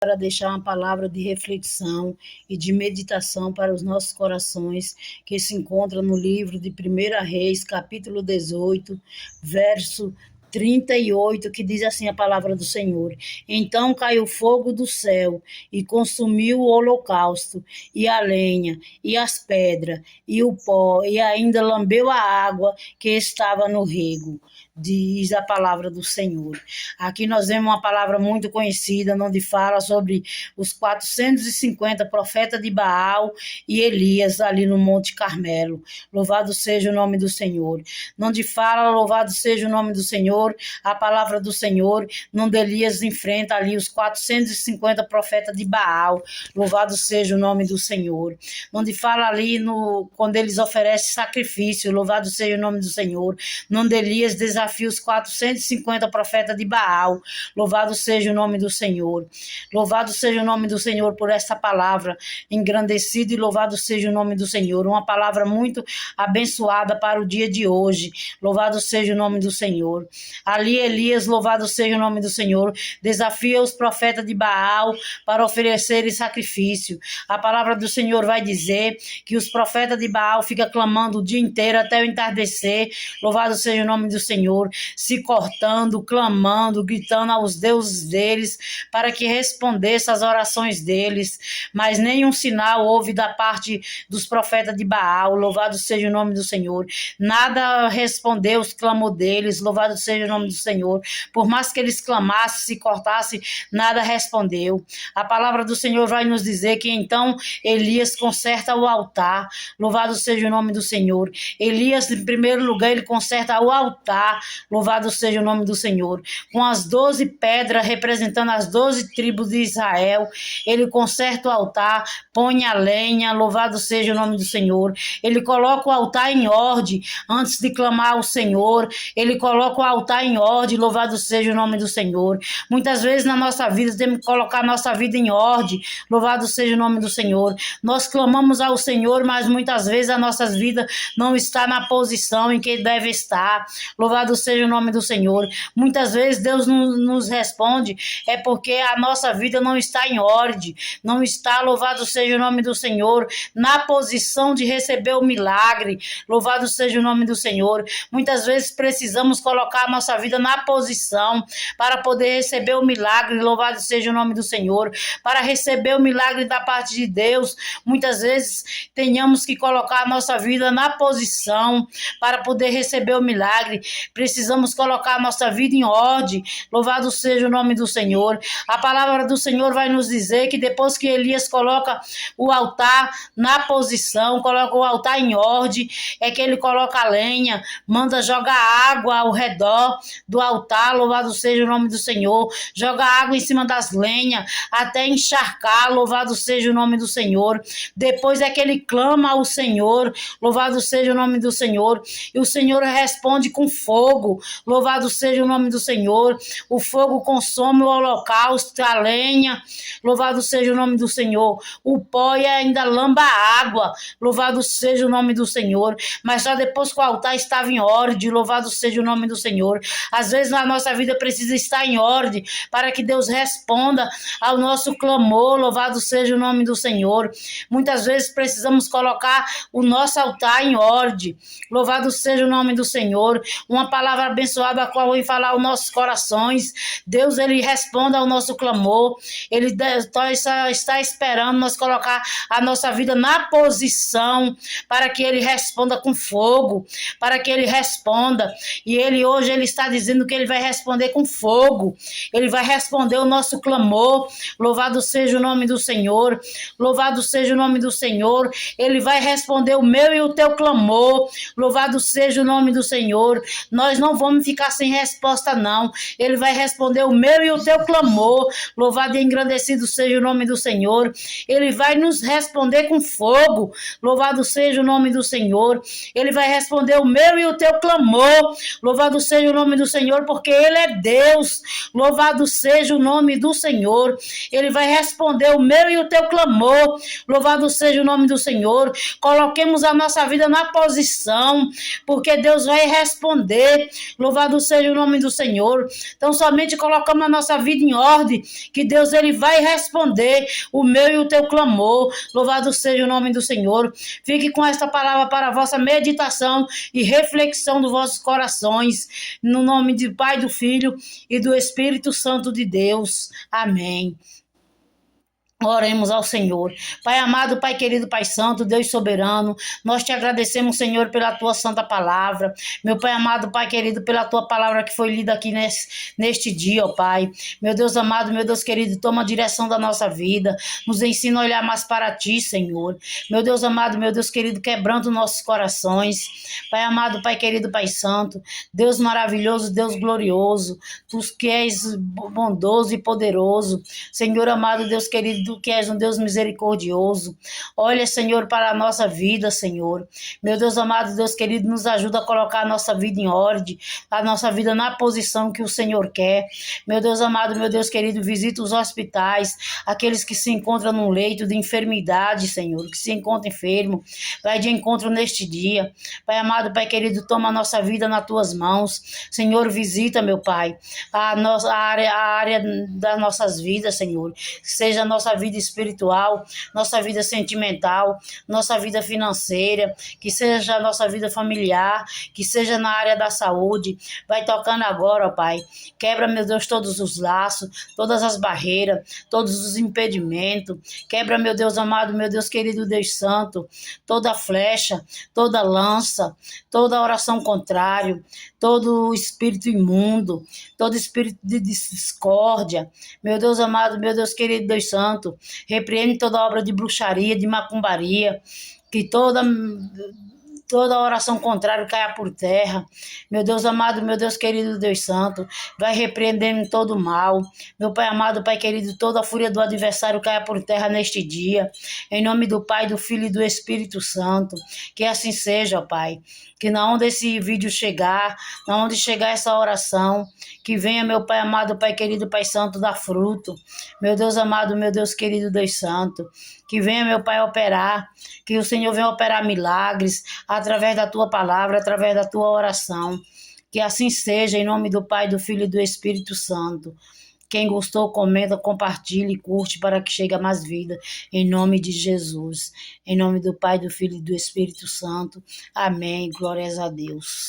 para deixar uma palavra de reflexão e de meditação para os nossos corações, que se encontra no livro de 1 Reis, capítulo 18, verso 38, que diz assim a palavra do Senhor: Então caiu fogo do céu e consumiu o holocausto, e a lenha, e as pedras, e o pó, e ainda lambeu a água que estava no rego. Diz a palavra do Senhor. Aqui nós vemos uma palavra muito conhecida, onde fala sobre os 450 profetas de Baal e Elias ali no Monte Carmelo. Louvado seja o nome do Senhor. Onde fala, louvado seja o nome do Senhor, a palavra do Senhor, onde Elias enfrenta ali os 450 profetas de Baal. Louvado seja o nome do Senhor. Onde fala ali quando eles oferecem sacrifício, louvado seja o nome do Senhor. Onde Elias desafia os 450 profetas de Baal. Louvado seja o nome do Senhor. Louvado seja o nome do Senhor por essa palavra, engrandecido e louvado seja o nome do Senhor. Uma palavra muito abençoada para o dia de hoje. Louvado seja o nome do Senhor. Ali Elias, louvado seja o nome do Senhor, desafia os profetas de Baal para oferecerem sacrifício. A palavra do Senhor vai dizer que os profetas de Baal ficam clamando o dia inteiro até o entardecer. Louvado seja o nome do Senhor, se cortando, clamando, gritando aos deuses deles para que respondesse às orações deles, mas nenhum sinal houve da parte dos profetas de Baal. Louvado seja o nome do Senhor. Nada respondeu os clamores deles. Louvado seja o nome do Senhor. Por mais que eles clamassem, se cortassem, nada respondeu. A palavra do Senhor vai nos dizer que então Elias conserta o altar. Louvado seja o nome do Senhor. Elias, em primeiro lugar, ele conserta o altar. Louvado seja o nome do Senhor. Com as 12 pedras representando as 12 tribos de Israel, ele conserta o altar, põe a lenha. Louvado seja o nome do Senhor. Ele coloca o altar em ordem antes de clamar ao Senhor. Ele coloca o altar em ordem. Louvado seja o nome do Senhor. Muitas vezes na nossa vida temos que colocar a nossa vida em ordem. Louvado seja o nome do Senhor. Nós clamamos ao Senhor, mas muitas vezes a nossa vida não está na posição em que deve estar. Louvado seja o nome do Senhor. Muitas vezes Deus nos responde porque a nossa vida não está em ordem, não está, louvado seja o nome do Senhor, na posição de receber o milagre. Louvado seja o nome do Senhor. Muitas vezes precisamos colocar a nossa vida na posição para poder receber o milagre. Louvado seja o nome do Senhor. Para receber o milagre da parte de Deus, muitas vezes tenhamos que colocar a nossa vida na posição para poder receber o milagre. Precisamos colocar a nossa vida em ordem. Louvado seja o nome do Senhor. A palavra do Senhor vai nos dizer que depois que Elias coloca o altar na posição, coloca o altar em ordem, é que ele coloca a lenha, manda jogar água ao redor do altar. Louvado seja o nome do Senhor. Joga água em cima das lenhas até encharcar. Louvado seja o nome do Senhor. Depois é que ele clama ao Senhor. Louvado seja o nome do Senhor. E o Senhor responde com fogo. Louvado seja o nome do Senhor. O fogo consome o holocausto, a lenha. Louvado seja o nome do Senhor. O pó ainda lamba a água. Louvado seja o nome do Senhor. Mas só depois que o altar estava em ordem. Louvado seja o nome do Senhor. Às vezes a nossa vida precisa estar em ordem para que Deus responda ao nosso clamor. Louvado seja o nome do Senhor. Muitas vezes precisamos colocar o nosso altar em ordem. Louvado seja o nome do Senhor. Uma palavra abençoada a qual vem falar aos nossos corações. Deus, ele responde ao nosso clamor. Ele está esperando nós colocar a nossa vida na posição para que ele responda com fogo, para que ele responda. E ele hoje ele está dizendo que ele vai responder com fogo. Ele vai responder o nosso clamor. Louvado seja o nome do Senhor. Louvado seja o nome do Senhor. Ele vai responder o meu e o teu clamor. Louvado seja o nome do Senhor. Nós não vamos ficar sem resposta, não. Ele vai responder o meu e o teu clamor. Louvado e engrandecido seja o nome do Senhor. Ele vai nos responder com fogo. Louvado seja o nome do Senhor. Ele vai responder o meu e o teu clamor. Louvado seja o nome do Senhor, porque ele é Deus. Louvado seja o nome do Senhor. Ele vai responder o meu e o teu clamor. Louvado seja o nome do Senhor. Coloquemos a nossa vida na posição, porque Deus vai responder. responder. Louvado seja o nome do Senhor. Então, somente colocamos a nossa vida em ordem, que Deus ele vai responder o meu e o teu clamor. Louvado seja o nome do Senhor. Fique com esta palavra para a vossa meditação e reflexão dos vossos corações. No nome do Pai, do Filho e do Espírito Santo de Deus. Amém. Oremos ao Senhor. Pai amado, Pai querido, Pai santo, Deus soberano, nós te agradecemos, Senhor, pela tua santa palavra. Meu Pai amado, Pai querido, pela tua palavra que foi lida aqui neste dia, ó Pai. Meu Deus amado, meu Deus querido, toma a direção da nossa vida. Nos ensina a olhar mais para ti, Senhor. Meu Deus amado, meu Deus querido, quebrando nossos corações. Pai amado, Pai querido, Pai santo, Deus maravilhoso, Deus glorioso, tu que és bondoso e poderoso. Senhor amado, Deus querido, que és um Deus misericordioso. Olha, Senhor, para a nossa vida, Senhor. Meu Deus amado, Deus querido, nos ajuda a colocar a nossa vida em ordem, a nossa vida na posição que o Senhor quer. Meu Deus amado, meu Deus querido, visita os hospitais, aqueles que se encontram num leito de enfermidade, Senhor, que se encontram enfermo. Vai de encontro neste dia. Pai amado, Pai querido, toma a nossa vida nas tuas mãos. Senhor, visita, meu Pai, a área das nossas vidas, Senhor. Seja a nossa vida espiritual, nossa vida sentimental, nossa vida financeira, que seja a nossa vida familiar, que seja na área da saúde. Vai tocando agora, ó Pai. Quebra, meu Deus, todos os laços, todas as barreiras, todos os impedimentos. Quebra, meu Deus amado, meu Deus querido, Deus santo, toda flecha, toda lança, toda oração contrária, todo espírito imundo, todo espírito de discórdia. Meu Deus amado, meu Deus querido, Deus santo, repreende toda obra de bruxaria, de macumbaria, que toda oração contrária caia por terra. Meu Deus amado, meu Deus querido, Deus santo, vai repreendendo todo o mal. Meu Pai amado, Pai querido, toda a fúria do adversário caia por terra neste dia. Em nome do Pai, do Filho e do Espírito Santo. Que assim seja, ó Pai. Que na onde esse vídeo chegar, na onde chegar essa oração, que venha, meu Pai amado, Pai querido, Pai santo, dar fruto. Meu Deus amado, meu Deus querido, Deus santo. Que venha, meu Pai, operar. Que o Senhor venha operar milagres através da tua palavra, através da tua oração. Que assim seja, em nome do Pai, do Filho e do Espírito Santo. Quem gostou, comenta, compartilhe, curte para que chegue a mais vida. Em nome de Jesus. Em nome do Pai, do Filho e do Espírito Santo. Amém. Glórias a Deus.